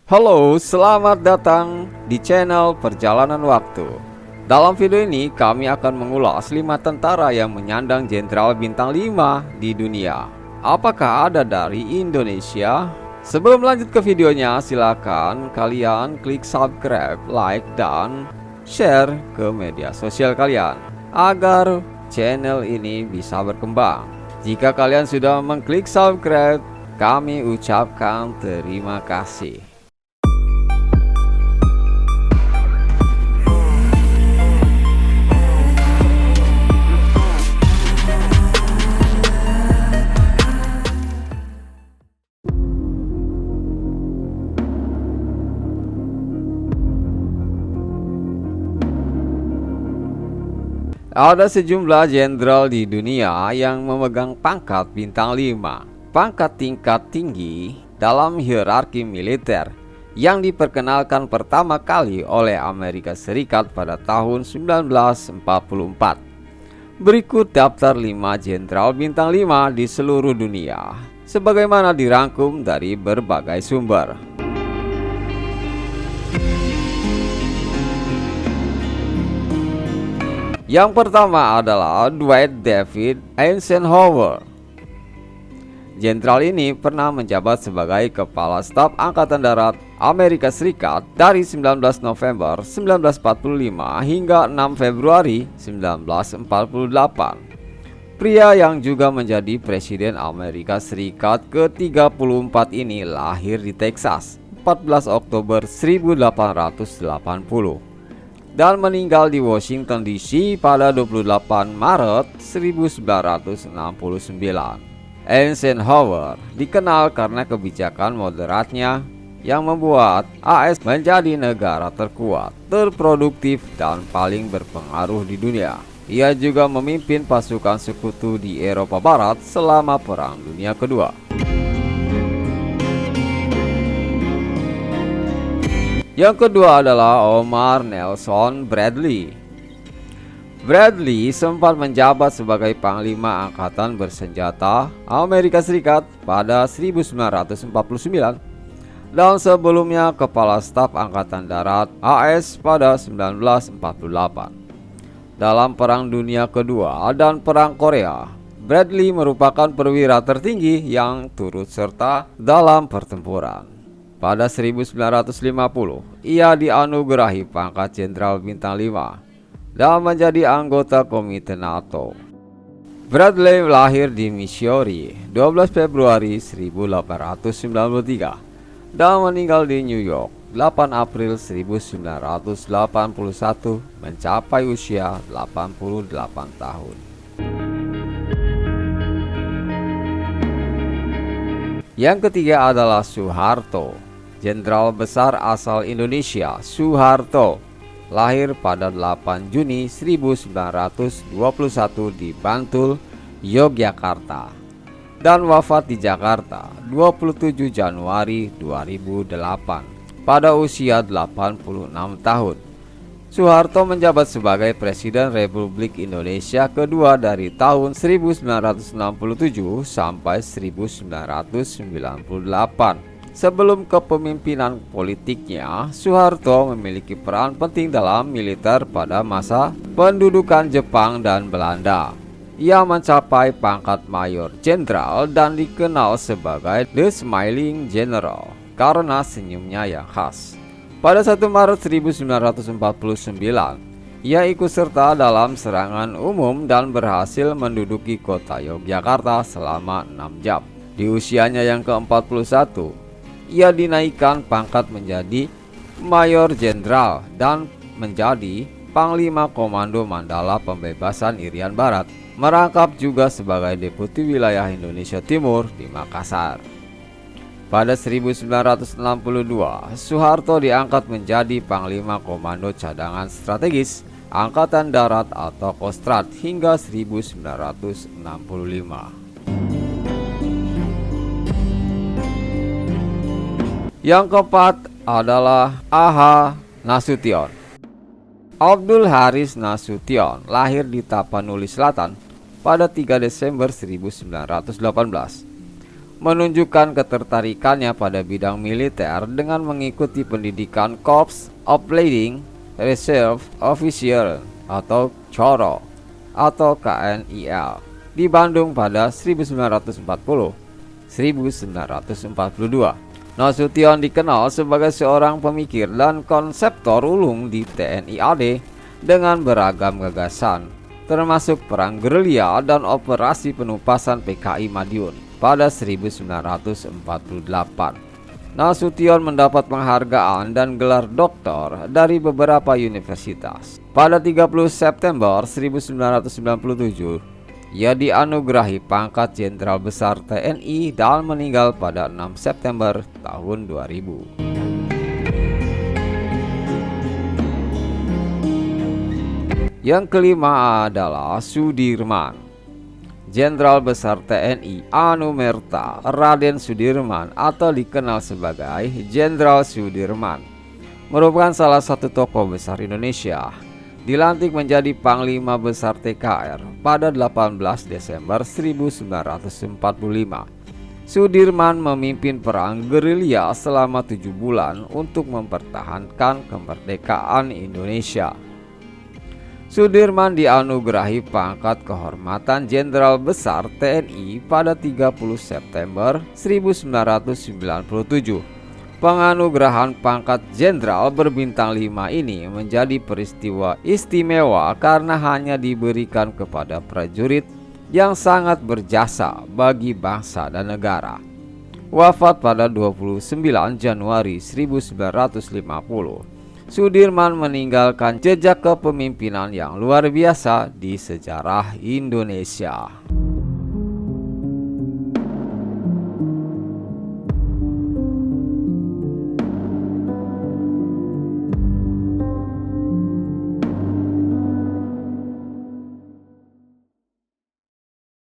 Halo, selamat datang di channel Perjalanan Waktu. Dalam video ini kami akan mengulas 5 tentara yang menyandang Jenderal Bintang 5 di dunia. Apakah ada dari Indonesia? Sebelum lanjut ke videonya, silakan kalian klik subscribe, like, dan share ke media sosial kalian agar channel ini bisa berkembang. Jika kalian sudah mengklik subscribe, kami ucapkan terima kasih. Ada sejumlah jenderal di dunia yang memegang pangkat bintang 5, pangkat tingkat tinggi dalam hierarki militer yang diperkenalkan pertama kali oleh Amerika Serikat pada tahun 1944. Berikut daftar 5 jenderal bintang 5 di seluruh dunia, sebagaimana dirangkum dari berbagai sumber. Yang pertama adalah Dwight David Eisenhower. Jenderal ini pernah menjabat sebagai Kepala Staf Angkatan Darat Amerika Serikat dari 19 November 1945 hingga 6 Februari 1948. Pria yang juga menjadi Presiden Amerika Serikat ke-34 ini lahir di Texas 14 Oktober 1880 dan meninggal di Washington DC pada 28 Maret 1969. Eisenhower dikenal karena kebijakan moderatnya yang membuat AS menjadi negara terkuat, terproduktif, dan paling berpengaruh di dunia. Ia juga memimpin pasukan sekutu di Eropa Barat selama Perang Dunia Kedua. Yang kedua adalah Omar Nelson Bradley. Bradley sempat menjabat sebagai Panglima Angkatan Bersenjata Amerika Serikat pada 1949 dan sebelumnya Kepala Staf Angkatan Darat AS pada 1948. Dalam Perang Dunia Kedua dan Perang Korea, Bradley merupakan perwira tertinggi yang turut serta dalam pertempuran. Pada 1950, ia dianugerahi pangkat Jenderal Bintang 5 dan menjadi anggota Komite NATO. Bradley lahir di Missouri 12 Februari 1893 dan meninggal di New York 8 April 1981 mencapai usia 88 tahun. Yang ketiga adalah Soeharto. Jenderal besar asal Indonesia, Soeharto, lahir pada 8 Juni 1921 di Bantul, Yogyakarta, dan wafat di Jakarta 27 Januari 2008 pada usia 86 tahun. Soeharto menjabat sebagai Presiden Republik Indonesia kedua dari tahun 1967 sampai 1998. Sebelum kepemimpinan politiknya, Soeharto memiliki peran penting dalam militer pada masa pendudukan Jepang dan Belanda. Ia mencapai pangkat Mayor Jenderal dan dikenal sebagai The Smiling General karena senyumnya yang khas. Pada 1 Maret 1949, ia ikut serta dalam serangan umum dan berhasil menduduki kota Yogyakarta selama 6 jam. Di usianya yang ke-41, ia dinaikkan pangkat menjadi Mayor Jenderal dan menjadi Panglima Komando Mandala Pembebasan Irian Barat. Merangkap juga sebagai Deputi Wilayah Indonesia Timur di Makassar. Pada 1962, Soeharto diangkat menjadi Panglima Komando Cadangan Strategis Angkatan Darat atau Kostrad hingga 1965. Yang keempat adalah A.H. Nasution. Abdul Haris Nasution lahir di Tapanuli Selatan pada 3 Desember 1918. menunjukkan ketertarikannya pada bidang militer dengan mengikuti pendidikan Corps of Leading Reserve Officer atau CORO atau KNIL di Bandung pada 1940-1942. Nasution dikenal sebagai seorang pemikir dan konseptor ulung di TNI AD dengan beragam gagasan, termasuk perang gerilya dan operasi penumpasan PKI Madiun pada 1948. Nasution mendapat penghargaan dan gelar doktor dari beberapa universitas. Pada 30 September 1997, ia dianugerahi pangkat Jenderal Besar TNI dan meninggal pada 6 September tahun 2000. Yang kelima adalah Sudirman. Jenderal Besar TNI Anumerta Raden Sudirman atau dikenal sebagai Jenderal Sudirman merupakan salah satu tokoh besar Indonesia. Dilantik menjadi Panglima Besar TKR pada 18 Desember 1945. Sudirman memimpin perang gerilya selama 7 bulan untuk mempertahankan kemerdekaan Indonesia. Sudirman dianugerahi pangkat kehormatan Jenderal Besar TNI pada 30 September 1997. Penganugerahan pangkat jenderal berbintang 5 ini menjadi peristiwa istimewa karena hanya diberikan kepada prajurit yang sangat berjasa bagi bangsa dan negara. Wafat pada 29 Januari 1950, Sudirman meninggalkan jejak kepemimpinan yang luar biasa di sejarah Indonesia.